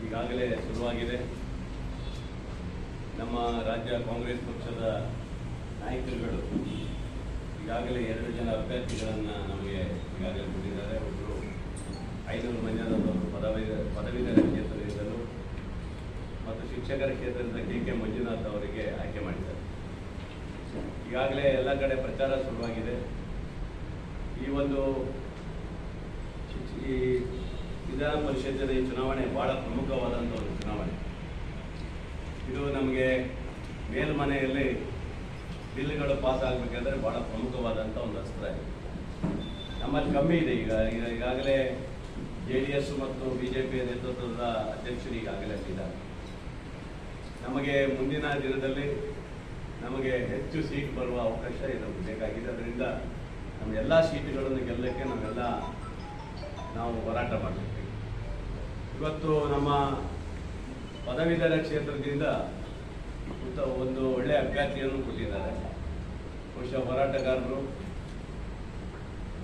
ಈಗಾಗಲೇ ಶುರುವಾಗಿದೆ. ನಮ್ಮ ರಾಜ್ಯ ಕಾಂಗ್ರೆಸ್ ಪಕ್ಷದ ನಾಯಕರುಗಳು ಈಗಾಗಲೇ 2 ಜನ ಅಭ್ಯರ್ಥಿಗಳನ್ನು ನಮಗೆ ಈಗಾಗಲೇ ಕೊಟ್ಟಿದ್ದಾರೆ. ಒಬ್ಬರು 500 ಮಂಜುನಾಥ್ ಪದವೀಧರ ಕ್ಷೇತ್ರದಿಂದಲೂ ಮತ್ತು ಶಿಕ್ಷಕರ ಕ್ಷೇತ್ರದಿಂದ ಕೆ ಮಂಜುನಾಥ್ ಅವರಿಗೆ ಆಯ್ಕೆ ಮಾಡಿದ್ದಾರೆ. ಈಗಾಗಲೇ ಎಲ್ಲ ಕಡೆ ಪ್ರಚಾರ ಶುರುವಾಗಿದೆ. ಈ ವಿಧಾನ ಪರಿಷತ್ತಿನ ಈ ಚುನಾವಣೆ ಬಹಳ ಪ್ರಮುಖವಾದಂಥ ಒಂದು ಚುನಾವಣೆ. ಇದು ನಮಗೆ ಮೇಲ್ಮನೆಯಲ್ಲಿ ಬಿಲ್ಗಳು ಪಾಸ್ ಆಗಬೇಕಾದ್ರೆ ಬಹಳ ಪ್ರಮುಖವಾದಂಥ ಒಂದು ಅಸ್ತ್ರ ಇದೆ. ನಮ್ಮಲ್ಲಿ ಕಮ್ಮಿ ಇದೆ. ಈಗಾಗಲೇ JDS ಮತ್ತು BJP ನೇತೃತ್ವದ ಅಧ್ಯಕ್ಷರು ಈಗಾಗಲೇ ಇದ್ದಾರೆ. ನಮಗೆ ಮುಂದಿನ ದಿನದಲ್ಲಿ ನಮಗೆ ಹೆಚ್ಚು ಸೀಟ್ ಬರುವ ಅವಕಾಶ ನಮಗೆ ಬೇಕಾಗಿದೆ. ಅದರಿಂದ ನಮ್ಮ ಎಲ್ಲ ಸೀಟುಗಳನ್ನು ಗೆಲ್ಲಕ್ಕೆ ನಾವು ಹೋರಾಟ ಮಾಡಬೇಕು. ಇವತ್ತು ನಮ್ಮ ಪದವೀಧರ ಕ್ಷೇತ್ರದಿಂದ ಒಂದು ಒಳ್ಳೆಯ ಅಭ್ಯರ್ಥಿಯನ್ನು ಕೊಟ್ಟಿದ್ದಾರೆ. ಬಹುಶಃ ಹೋರಾಟಗಾರರು,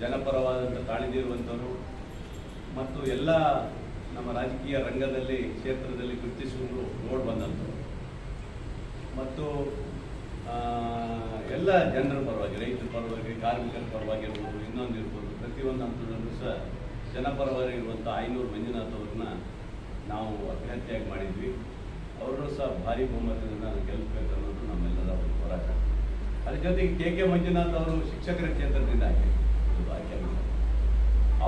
ಜನಪರವಾದಂಥ ಕಾಳಜಿರುವಂಥವರು ಮತ್ತು ಎಲ್ಲ ನಮ್ಮ ರಾಜಕೀಯ ರಂಗದಲ್ಲಿ ಕ್ಷೇತ್ರದಲ್ಲಿ ಗುರುತಿಸಿಕೊಂಡು ನೋಡಿ ಬಂದಂಥವ್ರು ಮತ್ತು ಎಲ್ಲ ಜನರ ಪರವಾಗಿ, ರೈತರ ಪರವಾಗಿ, ಕಾರ್ಮಿಕರ ಪರವಾಗಿ ಇರ್ಬೋದು, ಇನ್ನೊಂದು ಇರ್ಬೋದು, ಪ್ರತಿಯೊಂದು ಹಂತದಲ್ಲೂ ಸಹ ಜನಪರವಾಗಿರುವಂಥ 500 ಮಂಜುನಾಥ್ ಅವ್ರನ್ನ ನಾವು ಅಭ್ಯರ್ಥಿಯಾಗಿ ಮಾಡಿದ್ವಿ. ಅವರು ಸಹ ಭಾರಿ ಬಹುಮತದಿಂದ ಗೆಲ್ಲಬೇಕು ಅನ್ನೋದು ನಮ್ಮೆಲ್ಲರ ಒಂದು ಹೋರಾಟ. ಅದ್ರ ಜೊತೆಗೆ ಕೆ ಮಂಜುನಾಥ್ ಅವರು ಶಿಕ್ಷಕರ ಕ್ಷೇತ್ರದಿಂದ ಆಯ್ಕೆ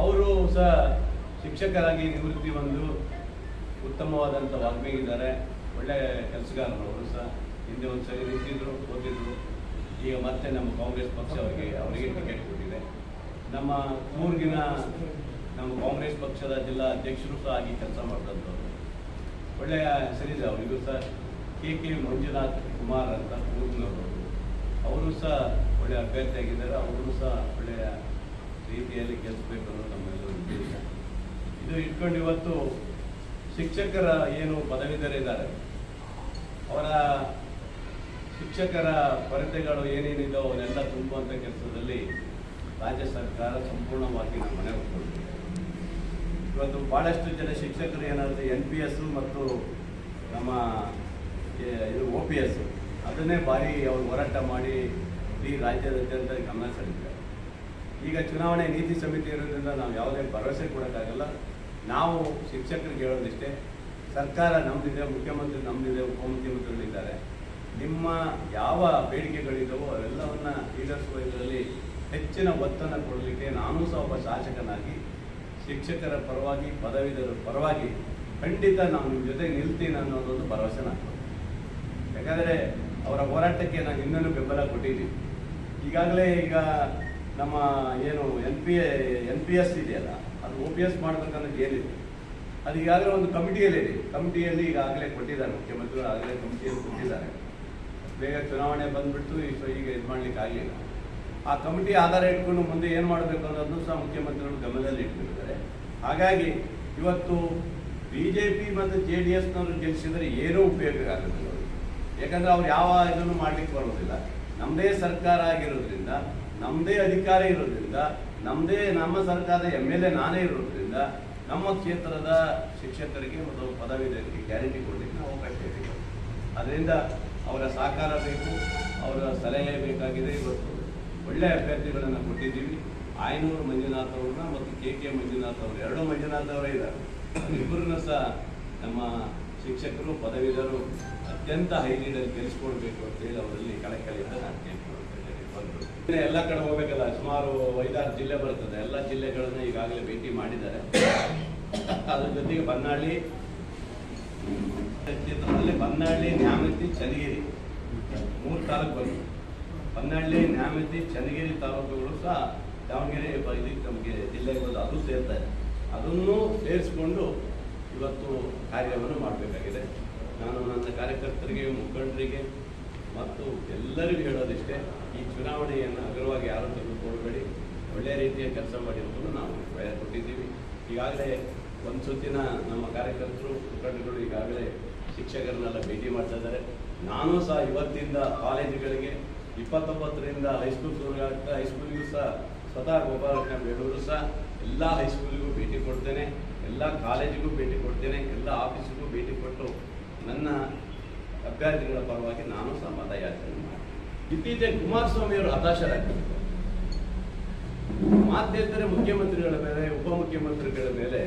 ಅವರು ಸಹ ಶಿಕ್ಷಕರಾಗಿ ನಿವೃತ್ತಿ ಒಂದು ಉತ್ತಮವಾದಂಥ ವಾಗ್ಮಿಗಿದ್ದಾರೆ. ಒಳ್ಳೆಯ ಕೆಲಸಗಾರರು. ಅವರು ಸಹ ಹಿಂದೆ ಒಂದು ಸರಿ ನಿಂತಿದ್ರು, ಓದಿದ್ರು. ಈಗ ಮತ್ತೆ ನಮ್ಮ ಕಾಂಗ್ರೆಸ್ ಪಕ್ಷ ಅವರಿಗೆ ಟಿಕೆಟ್ ಕೊಟ್ಟಿದೆ. ನಮ್ಮ ಕೂರ್ಗಿನ ನಮ್ಮ ಕಾಂಗ್ರೆಸ್ ಪಕ್ಷದ ಜಿಲ್ಲಾ ಅಧ್ಯಕ್ಷರು ಸಹ ಆಗಿ ಕೆಲಸ ಮಾಡಿದಂಥವ್ರು. ಒಳ್ಳೆಯ ಹೆಸರಿದೆ ಅವರಿಗೂ ಸಹ. ಕೆ ಮಂಜುನಾಥ್ ಕುಮಾರ್ ಅಂತ ಕೂರ್ಗಿನವರು, ಅವರು ಸಹ ಒಳ್ಳೆಯ ಅಭ್ಯರ್ಥಿಯಾಗಿದ್ದಾರೆ. ಅವರು ಸಹ ಒಳ್ಳೆಯ ರೀತಿಯಲ್ಲಿ ಗೆಲ್ಲಿಸಬೇಕು ಅನ್ನೋದು ನಮ್ಮೆಲ್ಲರ ಉದ್ದೇಶ. ಇದು ಇಟ್ಕೊಂಡು ಇವತ್ತು ಶಿಕ್ಷಕರ ಏನು ಪದವೀಧರಿದ್ದಾರೆ ಅವರ ಶಿಕ್ಷಕರ ಕೊರತೆಗಳು ಏನೇನಿದೋ ಅವನ್ನೆಲ್ಲ ತುಂಬುವಂಥ ಕೆಲಸದಲ್ಲಿ ರಾಜ್ಯ ಸರ್ಕಾರ ಸಂಪೂರ್ಣವಾಗಿ ನಮ್ಮ ಮನೆ ಹೊತ್ಕೊಂಡಿದೆ. ಇವತ್ತು ಭಾಳಷ್ಟು ಜನ ಶಿಕ್ಷಕರು ಏನಾದರೂ NPS ಮತ್ತು ನಮ್ಮ OPS ಅದನ್ನೇ ಭಾರಿ ಅವರು ಹೋರಾಟ ಮಾಡಿ ಇಡೀ ರಾಜ್ಯಾದ್ಯಂತ ಗಮನ ಸೆಳೆದಿದ್ದಾರೆ. ಈಗ ಚುನಾವಣೆ ನೀತಿ ಸಮಿತಿ ಇರೋದ್ರಿಂದ ನಾವು ಯಾವುದೇ ಭರವಸೆ ಕೊಡೋಕ್ಕಾಗಲ್ಲ. ನಾವು ಶಿಕ್ಷಕರಿಗೆ ಹೇಳೋದಿಷ್ಟೇ, ಸರ್ಕಾರ ನಮ್ಮದಿದೆ, ಮುಖ್ಯಮಂತ್ರಿ ನಮ್ಮದಿದೆ, ಉಪಮುಖ್ಯಮಂತ್ರಿಗಳಿದ್ದಾರೆ. ನಿಮ್ಮ ಯಾವ ಬೇಡಿಕೆಗಳಿದ್ದಾವೋ ಅವೆಲ್ಲವನ್ನ ಈಡೇರಿಸುವ ಇದರಲ್ಲಿ ಹೆಚ್ಚಿನ ಒತ್ತನ್ನು ಕೊಡಲಿಕ್ಕೆ ನಾನು ಸಹ ಒಬ್ಬ ಶಾಸಕನಾಗಿ ಶಿಕ್ಷಕರ ಪರವಾಗಿ, ಪದವೀಧರರ ಪರವಾಗಿ ಖಂಡಿತ ನಾನು ನಿಮ್ಮ ಜೊತೆಗೆ ನಿಲ್ತೀನಿ ಅನ್ನೋದೊಂದು ಭರವಸೆ ನಾನು. ಯಾಕಂದರೆ ಅವರ ಹೋರಾಟಕ್ಕೆ ನಾನು ಇನ್ನೂ ಬೆಂಬಲ ಕೊಟ್ಟಿದ್ದೀನಿ. ಈಗಾಗಲೇ ಈಗ ನಮ್ಮ ಏನು NPS ಇದೆಯಲ್ಲ, ಅದು OPS ಮಾಡಬೇಕನ್ನೋದು ಏನಿದೆ ಅದು ಈಗಾಗಲೇ ಒಂದು ಕಮಿಟಿಯಲ್ಲಿ ಈಗಾಗಲೇ ಕೊಟ್ಟಿದ್ದಾರೆ. ಮುಖ್ಯಮಂತ್ರಿಗಳು ಆಗಲೇ ಕಮಿಟಿಯಲ್ಲಿ ಕೊಟ್ಟಿದ್ದಾರೆ. ಬೇಗ ಚುನಾವಣೆ ಬಂದುಬಿಟ್ಟು ಈಗ ಇದು ಮಾಡಲಿಕ್ಕೆ ಆಗಲಿಲ್ಲ. ಆ ಕಮಿಟಿ ಆಧಾರ ಇಟ್ಕೊಂಡು ಮುಂದೆ ಏನು ಮಾಡಬೇಕು ಅನ್ನೋದನ್ನು ಸಹ ಮುಖ್ಯಮಂತ್ರಿಗಳು ಗಮನದಲ್ಲಿ ಇಟ್ಕೊಂಡಿದ್ದಾರೆ. ಹಾಗಾಗಿ ಇವತ್ತು BJP ಮತ್ತು JDSನವರು ಗೆಲ್ಲಿಸಿದರೆ ಏನೂ ಉಪಯೋಗ ಆಗುತ್ತೆ. ಯಾಕಂದರೆ ಅವ್ರು ಯಾವ ಇದನ್ನು ಮಾಡಲಿಕ್ಕೆ ಬರೋದಿಲ್ಲ. ನಮ್ಮದೇ ಸರ್ಕಾರ ಆಗಿರೋದ್ರಿಂದ, ನಮ್ಮದೇ ಅಧಿಕಾರ ಇರೋದ್ರಿಂದ, ನಮ್ಮ ಸರ್ಕಾರದ MLA ನಾನೇ ಇರೋದ್ರಿಂದ ನಮ್ಮ ಕ್ಷೇತ್ರದ ಶಿಕ್ಷಕರಿಗೆ ಮತ್ತು ಪದವೀಧರರಿಗೆ ಗ್ಯಾರಂಟಿ ಕೊಡಲಿಕ್ಕೆ ನಾವು ಅವಕಾಶ ಇದೆ. ಅದರಿಂದ ಅವರ ಸಹಕಾರ ಬೇಕು, ಅವರ ಸಲಹೆ ಬೇಕಾಗಿದೆ. ಇವತ್ತು ಒಳ್ಳೆಯ ಅಭ್ಯರ್ಥಿಗಳನ್ನು ಕೊಟ್ಟಿದ್ದೀವಿ. 500 ಮಂಜುನಾಥ್ ಅವ್ರನ್ನ ಮತ್ತು ಕೆ ಮಂಜುನಾಥ್ ಅವರು, 2 ಮಂಜುನಾಥ್ ಅವರೇ ಇದ್ದಾರೆ. ಇಬ್ಬರನ್ನ ಸಹ ನಮ್ಮ ಶಿಕ್ಷಕರು, ಪದವೀಧರರು ಅತ್ಯಂತ ಹೈ ಲೀಡಲ್ಲಿ ಗೆಲ್ಲಿಸ್ಕೊಳ್ಬೇಕು ಅಂತೇಳಿ ಅವರಲ್ಲಿ ಕಳಕಳಿಯಿಂದ ನಾನು ಕೇಳ್ಕೊಳ್ತಿದ್ದೇನೆ. ಎಲ್ಲ ಕಡೆ ಹೋಗ್ಬೇಕಲ್ಲ, ಸುಮಾರು 5-6 ಜಿಲ್ಲೆ ಬರ್ತದೆ. ಎಲ್ಲ ಜಿಲ್ಲೆಗಳನ್ನು ಈಗಾಗಲೇ ಭೇಟಿ ಮಾಡಿದ್ದಾರೆ. ಅದ್ರ ಜೊತೆಗೆ ಬನ್ನಹಳ್ಳಿ ಕ್ಷೇತ್ರದಲ್ಲಿ ಬನ್ನಹಳ್ಳಿ, ನ್ಯಾಮತಿ, ಚನ್ನಗಿರಿ 3 ತಾಲೂಕು ಬರ್ತದೆ. ಬನ್ನಹಳ್ಳಿ, ನ್ಯಾಮತಿ, ಚನ್ನಗಿರಿ ತಾಲೂಕುಗಳು ಸಹ ದಾವಣಗೆರೆ ಇದಕ್ಕೆ ನಮಗೆ ಜಿಲ್ಲೆಗೆ ಬಂದು ಅದು ಸೇರ್ತಾರೆ. ಅದನ್ನು ಸೇರಿಸಿಕೊಂಡು ಇವತ್ತು ಕಾರ್ಯವನ್ನು ಮಾಡಬೇಕಾಗಿದೆ. ನಾನು ನನ್ನ ಕಾರ್ಯಕರ್ತರಿಗೆ, ಮುಖಂಡರಿಗೆ ಮತ್ತು ಎಲ್ಲರಿಗೂ ಹೇಳೋದಿಷ್ಟೇ, ಈ ಚುನಾವಣೆಯನ್ನು ಹಗುರವಾಗಿ ಯಾರು ತೆಗೆದುಕೊಳ್ಬೇಡಿ. ಒಳ್ಳೆಯ ರೀತಿಯ ಕೆಲಸ ಮಾಡಿ ಅಂತ ನಾವು ಕೊಟ್ಟಿದ್ದೀವಿ. ಈಗಾಗಲೇ ಒಂದು ಸುತ್ತಿನ ನಮ್ಮ ಕಾರ್ಯಕರ್ತರು, ಮುಖಂಡರುಗಳು ಈಗಾಗಲೇ ಶಿಕ್ಷಕರನ್ನೆಲ್ಲ ಭೇಟಿ ಮಾಡ್ತಾ ಇದ್ದಾರೆ. ನಾನು ಸಹ ಇವತ್ತಿಂದ ಕಾಲೇಜುಗಳಿಗೆ 29ರಿಂದ ಹೈಸ್ಕೂಲ್ ಶುರುವಾಗ್ತಾ, ಹೈಸ್ಕೂಲಿಗೂ ಸಹ ಸ್ವತಃ ಗೋಪಾಲಕೃಷ್ಣ ಬೇಡೂರು ಸಹ ಎಲ್ಲ ಹೈಸ್ಕೂಲಿಗೂ ಭೇಟಿ ಕೊಡ್ತೇನೆ. ಎಲ್ಲ ಕಾಲೇಜಿಗೂ ಭೇಟಿ ಕೊಡ್ತೇನೆ, ಎಲ್ಲ ಆಫೀಸಿಗೂ ಭೇಟಿ ಕೊಟ್ಟು ನನ್ನ ಅಭ್ಯರ್ಥಿಗಳ ಪರವಾಗಿ ನಾನು ಸಹ ಮತಯಾಚನೆ ಮಾಡ್ತೀನಿ. ಇತ್ತೀಚೆಗೆ ಕುಮಾರಸ್ವಾಮಿ ಅವರು ಹತಾಶರಾಗ್ತಾರೆ. ಮಾತೆತ್ತರೆ ಮುಖ್ಯಮಂತ್ರಿಗಳ ಮೇಲೆ, ಉಪಮುಖ್ಯಮಂತ್ರಿಗಳ ಮೇಲೆ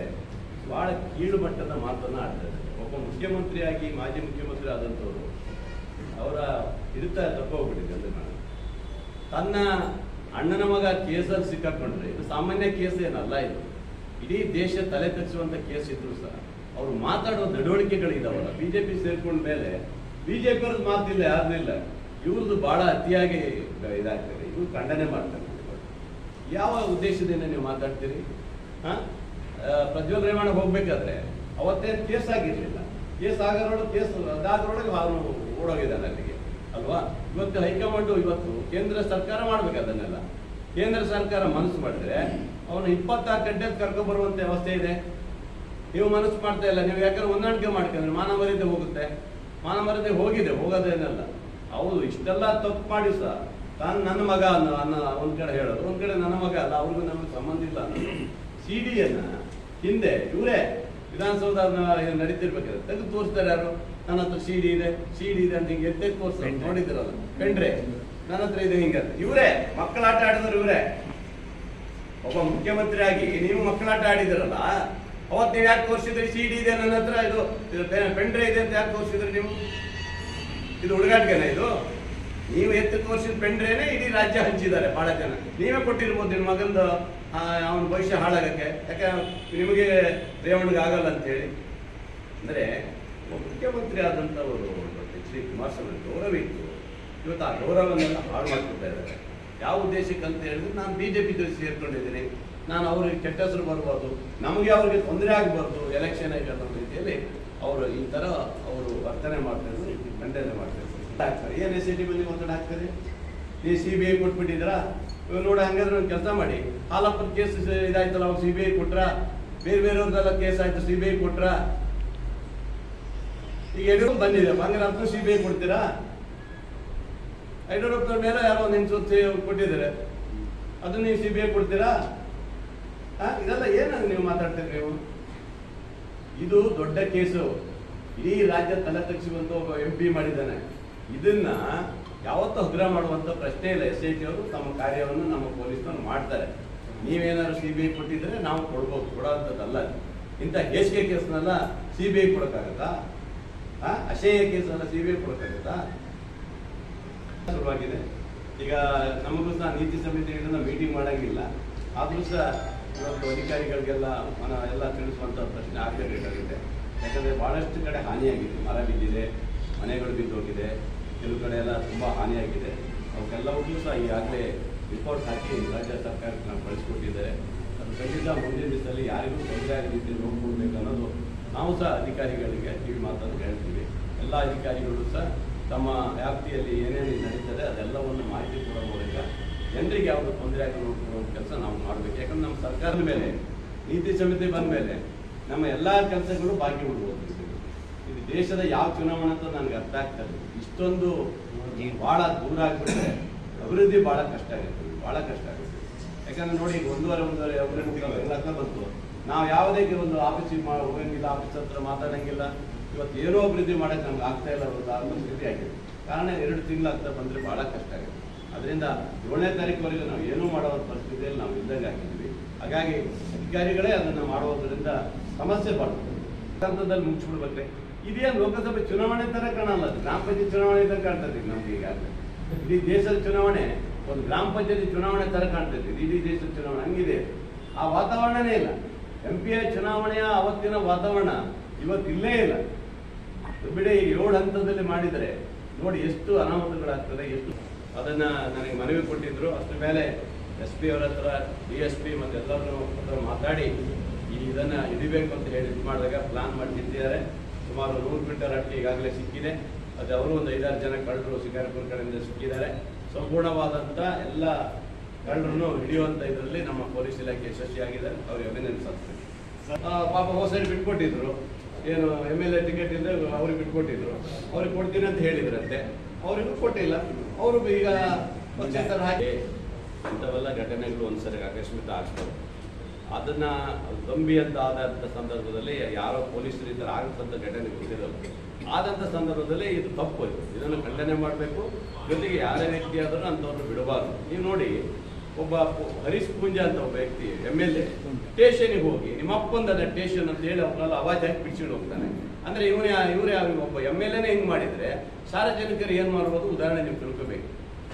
ಬಹಳ ಕೀಳು ಮಟ್ಟದ ಮಾತನ್ನ ಆಡ್ತಾರೆ. ಒಬ್ಬ ಮುಖ್ಯಮಂತ್ರಿಯಾಗಿ ಮಾಜಿ ಮುಖ್ಯಮಂತ್ರಿ ಆದಂಥವ್ರು ಅವರ ಹಿಡಿತ ತಪ್ಪೋಗ್ಬಿಟ್ಟಿದೆ. ಅಂದ್ರೆ ನಾನು ತನ್ನ ಅಣ್ಣನ ಮಗ ಕೇಸಲ್ಲಿ ಸಿಕ್ಕಾಕೊಂಡ್ರೆ ಇದು ಸಾಮಾನ್ಯ ಕೇಸ್ ಏನಲ್ಲ, ಇದು ಇಡೀ ದೇಶ ತಲೆ ತಗ್ಸುವಂತ ಕೇಸ್ ಇದ್ರು ಸಹ ಅವರು ಮಾತಾಡುವ ನಡವಳಿಕೆಗಳಿದಾವಲ್ಲ, ಬಿಜೆಪಿ ಸೇರ್ಕೊಂಡ ಮೇಲೆ ಬಿಜೆಪಿ ಅವ್ರದ್ದು ಮಾತಿಲ್ಲ, ಯಾರದಿಲ್ಲ, ಇವ್ರದ್ದು ಬಹಳ ಅತಿಯಾಗಿ ಇದಾಗ್ತದೆ. ಇವ್ರು ಖಂಡನೆ ಮಾಡ್ತಾರೆ. ಯಾವ ಉದ್ದೇಶದಿಂದ ನೀವು ಮಾತಾಡ್ತೀರಿ? ಪ್ರಜ್ವಲ್ ರೇವಣ್ಣ ಹೋಗ್ಬೇಕಾದ್ರೆ ಅವತ್ತೇನು ಕೇಸ್ ಆಗಿರ್ಲಿಲ್ಲ, ಕೇಸ್ ಆಗೋದ್ರೊಳಗೆ ಕೇಸ್ ಅದಾದ್ರೊಳಗೆ ಅವನು ಓಡೋಗಿದ್ದಾನೆ ಅಲ್ಲಿಗೆ ಅಲ್ವಾ. ಇವತ್ತು ಹೈಕಮಾಂಡ್ ಇವತ್ತು ಕೇಂದ್ರ ಸರ್ಕಾರ ಮಾಡ್ಬೇಕು ಅದನ್ನೆಲ್ಲ. ಕೇಂದ್ರ ಸರ್ಕಾರ ಮನಸ್ಸು ಮಾಡಿದ್ರೆ ಅವನು 26 ಗಂಟೆ ಕರ್ಕೊಂಡು ಬರುವಂತ ವ್ಯವಸ್ಥೆ ಇದೆ. ನೀವು ಮನಸ್ಸು ಮಾಡ್ತಾ ಇಲ್ಲ. ನೀವು ಯಾಕಂದ್ರೆ ಹೊಂದಾಣಿಕೆ ಮಾಡ್ಕೊಂಡ್ರೆ ಮಾನ ಮರ್ಯಾದೆ ಹೋಗುತ್ತೆ. ಮಾನ ಮರ್ಯಾದೆ ಹೋಗಿದೆ, ಹೋಗೋದೇನಲ್ಲ. ಹೌದು, ಇಷ್ಟೆಲ್ಲ ತಪ್ಪು ಮಾಡಿ ಸಹ ತಾನು ನನ್ನ ಮಗ ಅನ್ನೋ ಒಂದ್ ಕಡೆ ಹೇಳೋದು, ಒಂದ್ ಕಡೆ ನನ್ನ ಮಗ ಅಲ್ಲ, ಅವ್ರಿಗೂ ನಮಗೆ ಸಂಬಂಧ ಇಲ್ಲ ಅನ್ನೋದು. ಸಿಡಿಯನ್ನ ಹಿಂದೆ ಇವರೇ ವಿಧಾನಸೌಧ ನಡೀತಿರ್ಬೇಕಾದ್ರೆ ತೆಗೆದು ತೋರಿಸ್ತಾರೆ. ಯಾರು? ನನ್ನ ಹತ್ರ ಸಿಡಿ ಇದೆ ಅಂತ ಹಿಂಗೆ ಎತ್ತೆ ತೋರಿಸ್ತಾರೆ, ನೋಡಿದಿರಲ್ಲ, ಪೆಂಡ್ರೆ ನನ್ನ ಹತ್ರ ಇದೆ ಹಿಂಗ. ಇವರೇ ಮಕ್ಕಳಾಟ ಆಡಿದ್ರು. ಇವರೇ ಒಬ್ಬ ಮುಖ್ಯಮಂತ್ರಿ ಆಗಿ ನೀವು ಮಕ್ಕಳಾಟ ಆಡಿದಿರಲ್ಲ, ಅವತ್ತು ನೀವು ಯಾಕೆ ತೋರಿಸಿದ್ರಿ ಸಿಡಿ ಇದೆ ನನ್ನ ಹತ್ರ, ಇದು ಪೆಂಡ್ರೆ ಇದೆ ಅಂತ ಯಾಕೆ ತೋರಿಸಿದ್ರಿ ನೀವು? ಇದು ಹುಡುಗಾಟಿಗೆನ ಇದು? ನೀವು ಎತ್ತು ತೋರಿಸಿದ ಪೆಂಡ್ರೇನೆ ಇಡೀ ರಾಜ್ಯ ಹಂಚಿದ್ದಾರೆ ಬಹಳ ಜನ. ನೀವೇ ಕೊಟ್ಟಿರ್ಬೋದು ನಿಮ್ಮ ಮಗಂದು ಅವನ ಭವಿಷ್ಯ ಹಾಳಾಗಕ್ಕೆ. ಯಾಕೆ ನಿಮಗೆ ರೇವಣ್ಣಿಗೆ ಆಗಲ್ಲ ಅಂತೇಳಿ. ಅಂದ್ರೆ ಮುಖ್ಯಮಂತ್ರಿ ಆದಂಥವರು ಎಚ್ ಡಿ ಕುಮಾರಸ್ವಾಮಿ ಗೌರವ ಇತ್ತು. ಇವತ್ತು ಆ ಗೌರವನ್ನೆಲ್ಲ ಹಾಳು ಮಾಡ್ಕೊತಾ ಇದ್ದಾರೆ. ಯಾವ ಉದ್ದೇಶಕ್ಕೆ ಅಂತ ಹೇಳಿದ್ರೆ, ನಾನು ಬಿಜೆಪಿ ಜೊತೆ ಸೇರ್ಕೊಂಡಿದ್ದೀನಿ, ನಾನು ಅವ್ರಿಗೆ ಕೆಟ್ಟ ಹೆಸರು ಬರ್ಬಾರ್ದು, ನಮಗೆ ಅವ್ರಿಗೆ ತೊಂದರೆ ಆಗಬಾರ್ದು ಎಲೆಕ್ಷನ್ ಆಗಿ ಅನ್ನೋ ರೀತಿಯಲ್ಲಿ ಅವರು ಈ ತರ ಅವರು ವರ್ತನೆ ಮಾಡ್ತಾರೆ, ಖಂಡನೆ ಮಾಡ್ತಾರೆ. ಏನ್ SIT ಬಂದು ಒತ್ತಡ ಹಾಕ್ತಾರೆ. ನೀವು CBI ಕೊಟ್ಬಿಟ್ಟಿದ್ರಾ? ನೋಡ, ಹಂಗಾದ್ರೆ ಒಂದು ಕೆಲಸ ಮಾಡಿ, ಹಾಲಪ್ಪನ ಕೇಸ್ ಇದಾಯ್ತಲ್ಲ, ಅವ್ರು CBI ಕೊಟ್ರ, ಬೇರೆಯವ್ರದ್ದೆಲ್ಲ ಕೇಸ್ ಆಯ್ತು CBI ಕೊಟ್ರ. ಈಗ ಯಡಿಯೂರಪ್ಪ ಬಂದಿದೆ, ಹಂಗಾರೆ ಅದನ್ನು CBI ಕೊಡ್ತೀರಾ? ಯಡಿಯೂರಪ್ಪನ ಮೇಲೆ ಯಾರೋ ಒಂದು ಹೆಂಗಸು ಕೊಟ್ಟಿದ್ದಾರೆ, ಅದನ್ನ ನೀವು CBI ಕೊಡ್ತೀರಾ? ಇದೆಲ್ಲ ಏನಂದ್ರೆ ನೀವು ಮಾತಾಡ್ತೀರಿ ನೀವು? ಇದು ದೊಡ್ಡ ಕೇಸು, ಇಡೀ ರಾಜ್ಯ ತಲೆ ತಗ್ಸುವಂತ ಒಬ್ಬ MP ಮಾಡಿದ್ದಾನೆ. ಇದನ್ನ ಯಾವತ್ತೂ ಹಗುರ ಮಾಡುವಂತ ಪ್ರಶ್ನೆ ಇಲ್ಲ. SIT ಅವರು ತಮ್ಮ ಕಾರ್ಯವನ್ನು ನಮ್ಮ ಪೊಲೀಸ್ನವ್ರು ಮಾಡ್ತಾರೆ. ನೀವೇನಾದ್ರು CBI ಕೊಟ್ಟಿದ್ರೆ ನಾವು ಕೊಡ್ಬೋದು, ಕೊಡೋಂಥದ್ದಲ್ಲ. ಇಂಥ ಹೇಸಿಗೆ ಕೇಸ್ನೆಲ್ಲ CBI ಕೊಡೋಕ್ಕಾಗತ್ತಾ? ಅಶೇಯ ಕೇಸನ್ನ CBI ಕೊಡೋಕ್ಕಾಗತ್ತಾ? ಶುರುವಾಗಿದೆ. ಈಗ ನಮಗೂ ಸಹ ನೀತಿ ಸಮಿತಿಗಳಿಂದ ಮೀಟಿಂಗ್ ಮಾಡಂಗಿಲ್ಲ, ಆದ್ರೂ ಸಹ ಇವತ್ತು ಅಧಿಕಾರಿಗಳಿಗೆಲ್ಲ ಎಲ್ಲ ತಿಳಿಸುವಂತ ಪ್ರಶ್ನೆ ಆಗಲೇಬೇಕಾಗಿದೆ. ಯಾಕಂದ್ರೆ ಬಹಳಷ್ಟು ಕಡೆ ಹಾನಿಯಾಗಿದೆ, ಮರ ಬಿದ್ದಿದೆ, ಮನೆಗಳು ಬಿದ್ದೋಗಿದೆ, ಕೆಲವು ಕಡೆ ಎಲ್ಲ ತುಂಬಾ ಹಾನಿಯಾಗಿದೆ. ಅವಕ್ಕೆಲ್ಲವೂ ಸಹ ಈಗಾಗಲೇ ರಿಪೋರ್ಟ್ ಹಾಕಿ ರಾಜ್ಯ ಸರ್ಕಾರಕ್ಕೆ ನಾವು ಕಳಿಸ್ಕೊಟ್ಟಿದ್ದಾರೆ. ಅದು ಖಂಡಿತ ಮುಂದಿನ ದಿವಸದಲ್ಲಿ ಯಾರಿಗೂ ತೊಂದರೆ ಆಗ ರೀತಿ ನೋಡ್ಕೊಳ್ಬೇಕು ಅನ್ನೋದು ನಾವು ಸಹ ಅಧಿಕಾರಿಗಳಿಗೆ ಕಿವಿ ಮಾತನ್ನು ಹೇಳ್ತೀವಿ. ಎಲ್ಲ ಅಧಿಕಾರಿಗಳು ಸಹ ತಮ್ಮ ವ್ಯಾಪ್ತಿಯಲ್ಲಿ ಏನೇನು ನಡೀತದೆ ಅದೆಲ್ಲವನ್ನು ಮಾಹಿತಿ ಕೊಡೋ ಮೂಲಕ ಜನರಿಗೆ ಯಾವುದು ತೊಂದರೆ ಆಗಿ ನೋಡ್ಕೊಳ್ಳೋ ಕೆಲಸ ನಾವು ಮಾಡಬೇಕು. ಯಾಕಂದ್ರೆ ನಮ್ಮ ಸರ್ಕಾರದ ಮೇಲೆ ನೀತಿ ಸಮಿತಿ ಬಂದ ಮೇಲೆ ನಮ್ಮ ಎಲ್ಲ ಕೆಲಸಗಳು ಬಾಕಿ ಬಿಡ್ಬೋದು. ಇದು ದೇಶದ ಯಾವ ಚುನಾವಣೆ ಅಂತ ನನಗೆ ಅರ್ಥ ಆಗ್ತದೆ. ಇಷ್ಟೊಂದು ಬಹಳ ದೂರ ಆಗ್ಬಿಟ್ರೆ ಅಭಿವೃದ್ಧಿ ಬಹಳ ಕಷ್ಟ ಆಗುತ್ತೆ, ಬಹಳ ಕಷ್ಟ ಆಗುತ್ತೆ. ಯಾಕಂದ್ರೆ ನೋಡಿ, ಈಗ ಒಂದೂವರೆ ಅಭಿವೃದ್ಧಿ ಬಂತು. ನಾವು ಯಾವುದೇ ಒಂದು ಆಫೀಸಿಗೆ ಹೋಗಂಗಿಲ್ಲ, ಆಫೀಸ್ ಹತ್ರ ಮಾತಾಡಂಗಿಲ್ಲ. ಇವತ್ತು ಏನೋ ಅಭಿವೃದ್ಧಿ ಮಾಡಕ್ಕೆ ನಮ್ಗೆ ಆಗ್ತಾ ಇಲ್ಲ ಅನ್ನೋ ಸ್ಥಿತಿ ಆಗಿದೆ. ಕಾರಣ 2 ತಿಂಗಳಾಗ್ತಾ ಬಂದ್ರೆ ಬಹಳ ಕಷ್ಟ ಆಗುತ್ತೆ. ಅದರಿಂದ 7ನೇ ತಾರೀಕುವರೆಗೂ ನಾವು ಏನೂ ಮಾಡೋ ಪರಿಸ್ಥಿತಿಯಲ್ಲಿ ನಾವು ಇದ್ದಂಗೆ ಆಗಿದ್ವಿ. ಹಾಗಾಗಿ ಅಧಿಕಾರಿಗಳೇ ಅದನ್ನ ಮಾಡುವುದರಿಂದ ಸಮಸ್ಯೆ ಬರ್ತದೆ. ಹಂತದಲ್ಲಿ ಮುಗಿಸ್ಬಿಡ್ಬೇಕ್ರೆ ಇದೇನು ಲೋಕಸಭೆ ಚುನಾವಣೆ ತರ ಕಾಣಲ್ಲ, ಗ್ರಾಮ ಪಂಚಾಯತ್ ಚುನಾವಣೆ ತರ ಕಾಣ್ತದೆ ನಮ್ಗೆ. ಈಗಾಗಲೇ ಇಡೀ ದೇಶದ ಚುನಾವಣೆ ಒಂದು ಗ್ರಾಮ ಪಂಚಾಯತಿ ಚುನಾವಣೆ ತರ ಕಾಣ್ತದೆ. ಇಡೀ ದೇಶದ ಚುನಾವಣೆ ಹಂಗಿದೆ. ಆ ವಾತಾವರಣನೇ ಇಲ್ಲ. MPI ಚುನಾವಣೆಯ ಅವತ್ತಿನ ವಾತಾವರಣ ಇವತ್ತು ಇಲ್ಲೇ ಇಲ್ಲ. ಬಿಡಿ, 7 ಹಂತದಲ್ಲಿ ಮಾಡಿದರೆ ನೋಡಿ ಎಷ್ಟು ಅನಾಹುತಗಳಾಗ್ತದೆ. ಎಷ್ಟು ಅದನ್ನ ನನಗೆ ಮನವಿ ಕೊಟ್ಟಿದ್ರು. ಅಷ್ಟರ ಮೇಲೆ SP ಅವರ ಹತ್ರ, DSP ಮತ್ತೆ ಎಲ್ಲರೂ ಹತ್ರ ಮಾತಾಡಿ ಇದನ್ನ ಹಿಡಿಬೇಕು ಅಂತ ಹೇಳಿ ಇದು ಮಾಡಿದಾಗ ಪ್ಲಾನ್ ಮಾಡಿ ನಿಂತಿದ್ದಾರೆ. ಸುಮಾರು 100 ಕ್ವಿಂಟಲ್ ಅಕ್ಕಿ ಈಗಾಗಲೇ ಸಿಕ್ಕಿದೆ. ಅದು ಅವರು ಒಂದು 5-6 ಜನ ಕಳ್ಳರು ಶಿಕಾರಿಪುರ ಕಡೆಯಿಂದ ಸಿಕ್ಕಿದ್ದಾರೆ. ಸಂಪೂರ್ಣವಾದಂತ ಎಲ್ಲ ಕಳ್ಳರನ್ನು ಹಿಡಿಯುವಂತ ಇದರಲ್ಲಿ ನಮ್ಮ ಪೊಲೀಸ್ ಇಲಾಖೆ ಯಶಸ್ವಿಯಾಗಿದ್ದಾರೆ. ಅವ್ರಿಗೆ ಅಭಿನಂದಿಸ್ತೀನಿ. ಪಾಪ ಹೋಸರಿ ಬಿಟ್ಕೊಟ್ಟಿದ್ರು, ಏನು MLA ಟಿಕೆಟ್ ಇದ್ರೆ ಅವ್ರಿಗೆ ಬಿಟ್ಕೊಟ್ಟಿದ್ರು. ಅವ್ರಿಗೆ ಕೊಡ್ತೀನಿ ಅಂತ ಹೇಳಿದ್ರಂತೆ, ಅವರಿಗೂ ಕೊಟ್ಟಿಲ್ಲ. ಅವರು ಈಗ ಪಕ್ಷೇತರ ಹಾಕಿ ಇಂಥವೆಲ್ಲ ಘಟನೆಗಳು ಒಂದ್ಸರಿ ಆಕಸ್ಮಿಕ ಆಗ್ತವೆ. ಅದನ್ನ ಗಂಭೀರ ಅಂತ ಆದಂಥ ಸಂದರ್ಭದಲ್ಲಿ ಯಾರೋ ಪೊಲೀಸರು ಈ ಥರ ಆಗುತ್ತಂತ ಘಟನೆ ಗೊತ್ತಿರಲ್ಲ. ಆದಂಥ ಸಂದರ್ಭದಲ್ಲಿ ಇದು ತಪ್ಪು, ಇದನ್ನು ಖಂಡನೆ ಮಾಡಬೇಕು. ಜೊತೆಗೆ ಯಾರೇ ವ್ಯಕ್ತಿ ಆದರೂ ಅಂಥವ್ರನ್ನ ಬಿಡಬಾರ್ದು. ನೀವು ನೋಡಿ, ಒಬ್ಬ ಹರೀಶ್ ಪೂಂಜಾ ಅಂತ ಒಬ್ಬ ವ್ಯಕ್ತಿ MLA ಸ್ಟೇಷನ್ಗೆ ಹೋಗಿ ನಿಮ್ಮ ಅಪ್ಪಂದಲ್ಲ ಸ್ಟೇಷನ್ ಅಂತ ಹೇಳಿ ಅವ್ರನ್ನೆಲ್ಲ ಅವಾಜ್ ಹಾಕಿ ಬಿಡ್ಸಿಕೊಂಡು ಹೋಗ್ತಾನೆ. ಅಂದರೆ ಇವರೇ ಒಬ್ಬ MLAನೇ ಹಿಂಗೆ ಮಾಡಿದರೆ ಸಾರ್ವಜನಿಕರು ಏನು ಮಾಡ್ಬೋದು ಉದಾಹರಣೆ ನೀವು ತಿಳ್ಕೋಬೇಕು.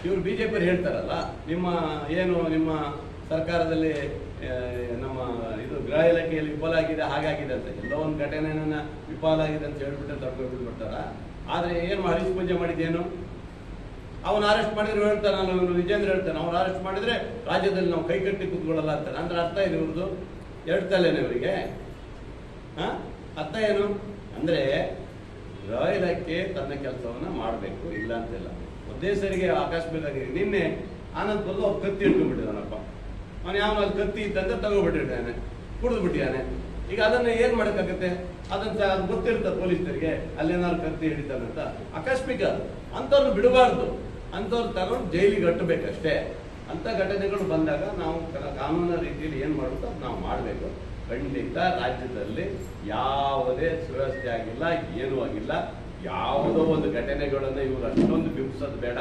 ಇವರು BJP ಹೇಳ್ತಾರಲ್ಲ, ನಿಮ್ಮ ಸರ್ಕಾರದಲ್ಲಿ ನಮ್ಮ ಇದು ಗೃಹ ಇಲಾಖೆಯಲ್ಲಿ ವಿಫಲ ಆಗಿದೆ, ಹಾಗಾಗಿದೆ ಅಂತ. ಎಲ್ಲೋ ಒಂದು ಘಟನೆಯನ್ನ ವಿಫಲ ಆಗಿದೆ ಅಂತ ಹೇಳ್ಬಿಟ್ಟು ತಡ್ಕೊಂಡ್ಬಿಡ್ತಾರ. ಆದರೆ ಏನು ಹರೀಶ್ ಪೂಜೆ ಮಾಡಿದ್ದೇನು? ಅವನು ಅರೆಸ್ಟ್ ಮಾಡಿದ್ರೆ ಹೇಳ್ತಾನೆ, ವಿಜೇಂದ್ರ ಹೇಳ್ತಾನೆ, ಅವ್ನು ಅರೆಸ್ಟ್ ಮಾಡಿದ್ರೆ ರಾಜ್ಯದಲ್ಲಿ ನಾವು ಕೈಕಟ್ಟಿ ಕೂತ್ಕೊಳ್ಳಲ್ಲ ಅಂತಾನೆ. ಅಂದ್ರೆ ಅರ್ಥ ಇದೆ ಇವ್ರದ್ದು, ಎರಡು ತಲೆನೇ ಇವರಿಗೆ. ಅರ್ಥ ಏನು ಅಂದರೆ ಗೃಹ ಇಲಾಖೆ ತನ್ನ ಕೆಲಸವನ್ನ ಮಾಡಬೇಕು, ಇಲ್ಲ ಅಂತಿಲ್ಲ. ಒಂದೇ ಸರಿಗೆ ಆಕಸ್ಮಿಕವಾಗಿ ನಿನ್ನೆ ಆನಂದ್ ಬಲ್ಲು ಅವ್ರು ಕತ್ತಿ ಹಿಡ್ಕೊಂಡ್ಬಿಟ್ಟಿದ್ದಾನಪ್ಪ. ಅವನು ಯಾವನ ಅಲ್ಲಿ ಕತ್ತಿ ಇದ್ದಂತ ತಗೋಬಿಟ್ಟಿದ್ದಾನೆ, ಕುಡಿದು ಬಿಟ್ಟಿದ್ದಾನೆ. ಈಗ ಅದನ್ನ ಏನ್ ಮಾಡಕ್ಕಾಗತ್ತೆ? ಅದಂತ ಅದು ಗೊತ್ತಿರುತ್ತೆ ಪೊಲೀಸರಿಗೆ, ಅಲ್ಲೇನಾದ್ರು ಕತ್ತಿ ಹಿಡಿತಾನಂತ. ಆಕಸ್ಮಿಕ ಅಂಥವ್ರನ್ನ ಬಿಡಬಾರ್ದು, ಅಂಥವ್ರು ತಗೊಂಡು ಜೈಲಿಗೆ ಕಟ್ಟಬೇಕಷ್ಟೇ. ಅಂಥ ಘಟನೆಗಳು ಬಂದಾಗ ನಾವು ಕಾನೂನಿನ ರೀತಿಯಲ್ಲಿ ಏನು ಮಾಡುತ್ತೋ ಅದು ನಾವು ಮಾಡಬೇಕು. ಖಂಡಿತ ರಾಜ್ಯದಲ್ಲಿ ಯಾವುದೇ ಸುವ್ಯವಸ್ಥೆ ಆಗಿಲ್ಲ, ಏನೂ ಆಗಿಲ್ಲ. ಯಾವುದೋ ಒಂದು ಘಟನೆಗಳನ್ನು ಇವರು ಅಷ್ಟೊಂದು ಬಿಂಬಿಸೋದು ಬೇಡ.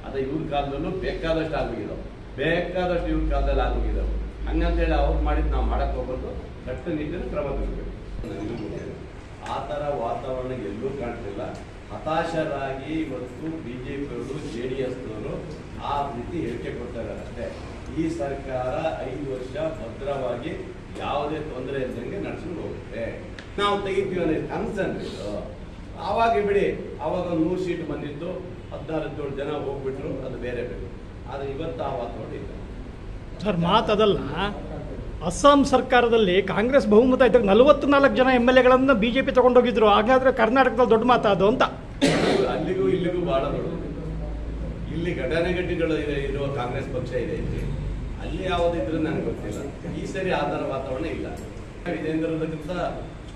ಅದು ಇವ್ರ ಕಾಲದಲ್ಲೂ ಬೇಕಾದಷ್ಟು ಆಗೋಗಿದ್ದಾವೆ, ಬೇಕಾದಷ್ಟು ಇವ್ರ ಕಾಲದಲ್ಲಿ ಆಗೋಗಿದ್ದಾವೆ. ಹಂಗಂತೇಳಿ ಅವ್ರು ಮಾಡಿದ್ದು ನಾವು ಮಾಡಕ್ಕೆ ಹೋಗ್ಬೋದು. ಕಟ್ಟುನಿಟ್ಟಿನ ಕ್ರಮ ತಗೋಬೇಕು. ಆ ಥರ ವಾತಾವರಣ ಎಲ್ಲೂ ಕಾಣ್ತಿಲ್ಲ. ಹತಾಶರಾಗಿ ಇವತ್ತು BJPಯವರು JDSನವರು ಆ ರೀತಿ ಹೇಳಿಕೆ ಕೊಡ್ತಾರೆ ಅಷ್ಟೇ. ಈ ಸರ್ಕಾರ 5 ವರ್ಷ ಭದ್ರವಾಗಿ ಯಾವುದೇ ತೊಂದರೆ ಇದ್ದಂಗೆ ನಡ್ಸ್ಕೊಂಡು ಹೋಗುತ್ತೆ. ನಾವು ತೆಗಿತೀವಿ ಅನ್ನೋ ಕನ್ಸನ್ ಇದು. ಆವಾಗ ಬಿಡಿ, ಆವಾಗ 100 ಸೀಟ್ ಬಂದಿತ್ತು, 16-17 ಜನ ಹೋಗ್ಬಿಟ್ರು, ಅದು ಬೇರೆ ಬೇಕು. ಆದರೆ ಇವತ್ತು ಆ ವಾತಾವರಣ ಇಲ್ಲ ಸರ್. ಮಾತದಲ್ಲ, ಅಸ್ಸಾಂ ಸರ್ಕಾರದಲ್ಲಿ ಕಾಂಗ್ರೆಸ್ ಬಹುಮತ ಇದ್ದಾಗ 44 ಜನ MLAಗಳನ್ನು BJP ತಗೊಂಡೋಗಿದ್ರು. ಹಾಗಾದ್ರೆ ಕರ್ನಾಟಕದಲ್ಲಿ ದೊಡ್ಡ ಮಾತಾದು ಅಂತ. ಅಲ್ಲಿಗೂ ಇಲ್ಲಿಗೂ ಬಹಳ ದೊಡ್ಡದು. ಇಲ್ಲಿ ಘಟನೆಗಳು ಇರುವ ಕಾಂಗ್ರೆಸ್ ಪಕ್ಷ ಇದೆ ಇಲ್ಲಿ, ಅಲ್ಲಿ ಯಾವುದಿದ್ರು ನನಗೆ ಗೊತ್ತಿಲ್ಲ. ಈ ಸರಿ ಆ ಥರ ವಾತಾವರಣ ಇಲ್ಲ. ವಿಜೇಂದ್ರದಕ್ಕಿಂತ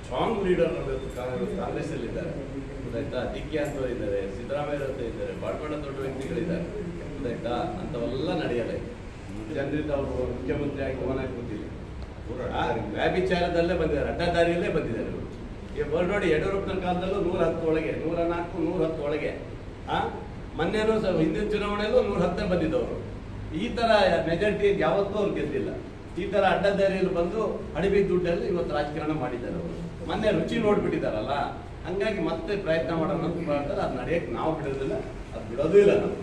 ಸ್ಟ್ರಾಂಗ್ ಲೀಡರ್ ಕಾಂಗ್ರೆಸ್ ಅಲ್ಲಿ ಇದ್ದಾರೆ, ಗೊತ್ತಾಯ್ತಾ? DK ಅಂತ ಇದ್ದಾರೆ, ಸಿದ್ದರಾಮಯ್ಯ ಅಂತ ಇದ್ದಾರೆ, ಬಹಳ ದೊಡ್ಡ ವ್ಯಕ್ತಿಗಳಿದ್ದಾರೆ, ಗೊತ್ತಾಯ್ತಾ? ಅಂಥವೆಲ್ಲ ನಡೆಯಲ್ಲ. ಜನರಿಂದ ಅವರು ಮುಖ್ಯಮಂತ್ರಿ ಆಗಿ ಗಮನಕ್ಕೆ ಗೊತ್ತಿಲ್ಲ. ವ್ಯಾಭಿಚಾರದಲ್ಲೇ ಬಂದಿದ್ದಾರೆ, ಅಡ್ಡದಾರಿಯಲ್ಲೇ ಬಂದಿದ್ದಾರೆ ಇವರು. ಈಗ ನೋಡಿ, ಯಡಿಯೂರಪ್ಪನ ಕಾಲದಲ್ಲೂ 110 ಒಳಗೆ, 104, 110 ಒಳಗೆ. ಮೊನ್ನೆನೂ ಹಿಂದಿನ ಚುನಾವಣೆಯಲ್ಲೂ 110 ಬಂದಿದ್ದವರು. ಈ ತರ ಮೆಜಾರಿಟಿ ಯಾವತ್ತೂ ಅವ್ರು ಗೆದ್ದಿಲ್ಲ. ಈ ತರ ಅಡ್ಡದಾರಿಯಲ್ಲಿ ಬಂದು ಅಡಿಬಿ ದುಡ್ಡಲ್ಲಿ ಇವತ್ತು ರಾಜಕಾರಣ ಮಾಡಿದ್ದಾರೆ ಅವರು. ಮೊನ್ನೆ ರುಚಿ ನೋಡ್ಬಿಟ್ಟಿದ್ದಾರಲ್ಲ, ಹಂಗಾಗಿ ಮತ್ತೆ ಪ್ರಯತ್ನ ಮಾಡೋಣ ಅಂತ ಮಾಡ್ತಾರೆ. ಅದು ನಡೆಯಕ್ಕೆ ನಾವು ಬಿಡೋದಿಲ್ಲ, ಅದು ಬಿಡೋದೂ ಇಲ್ಲ ನಾವು.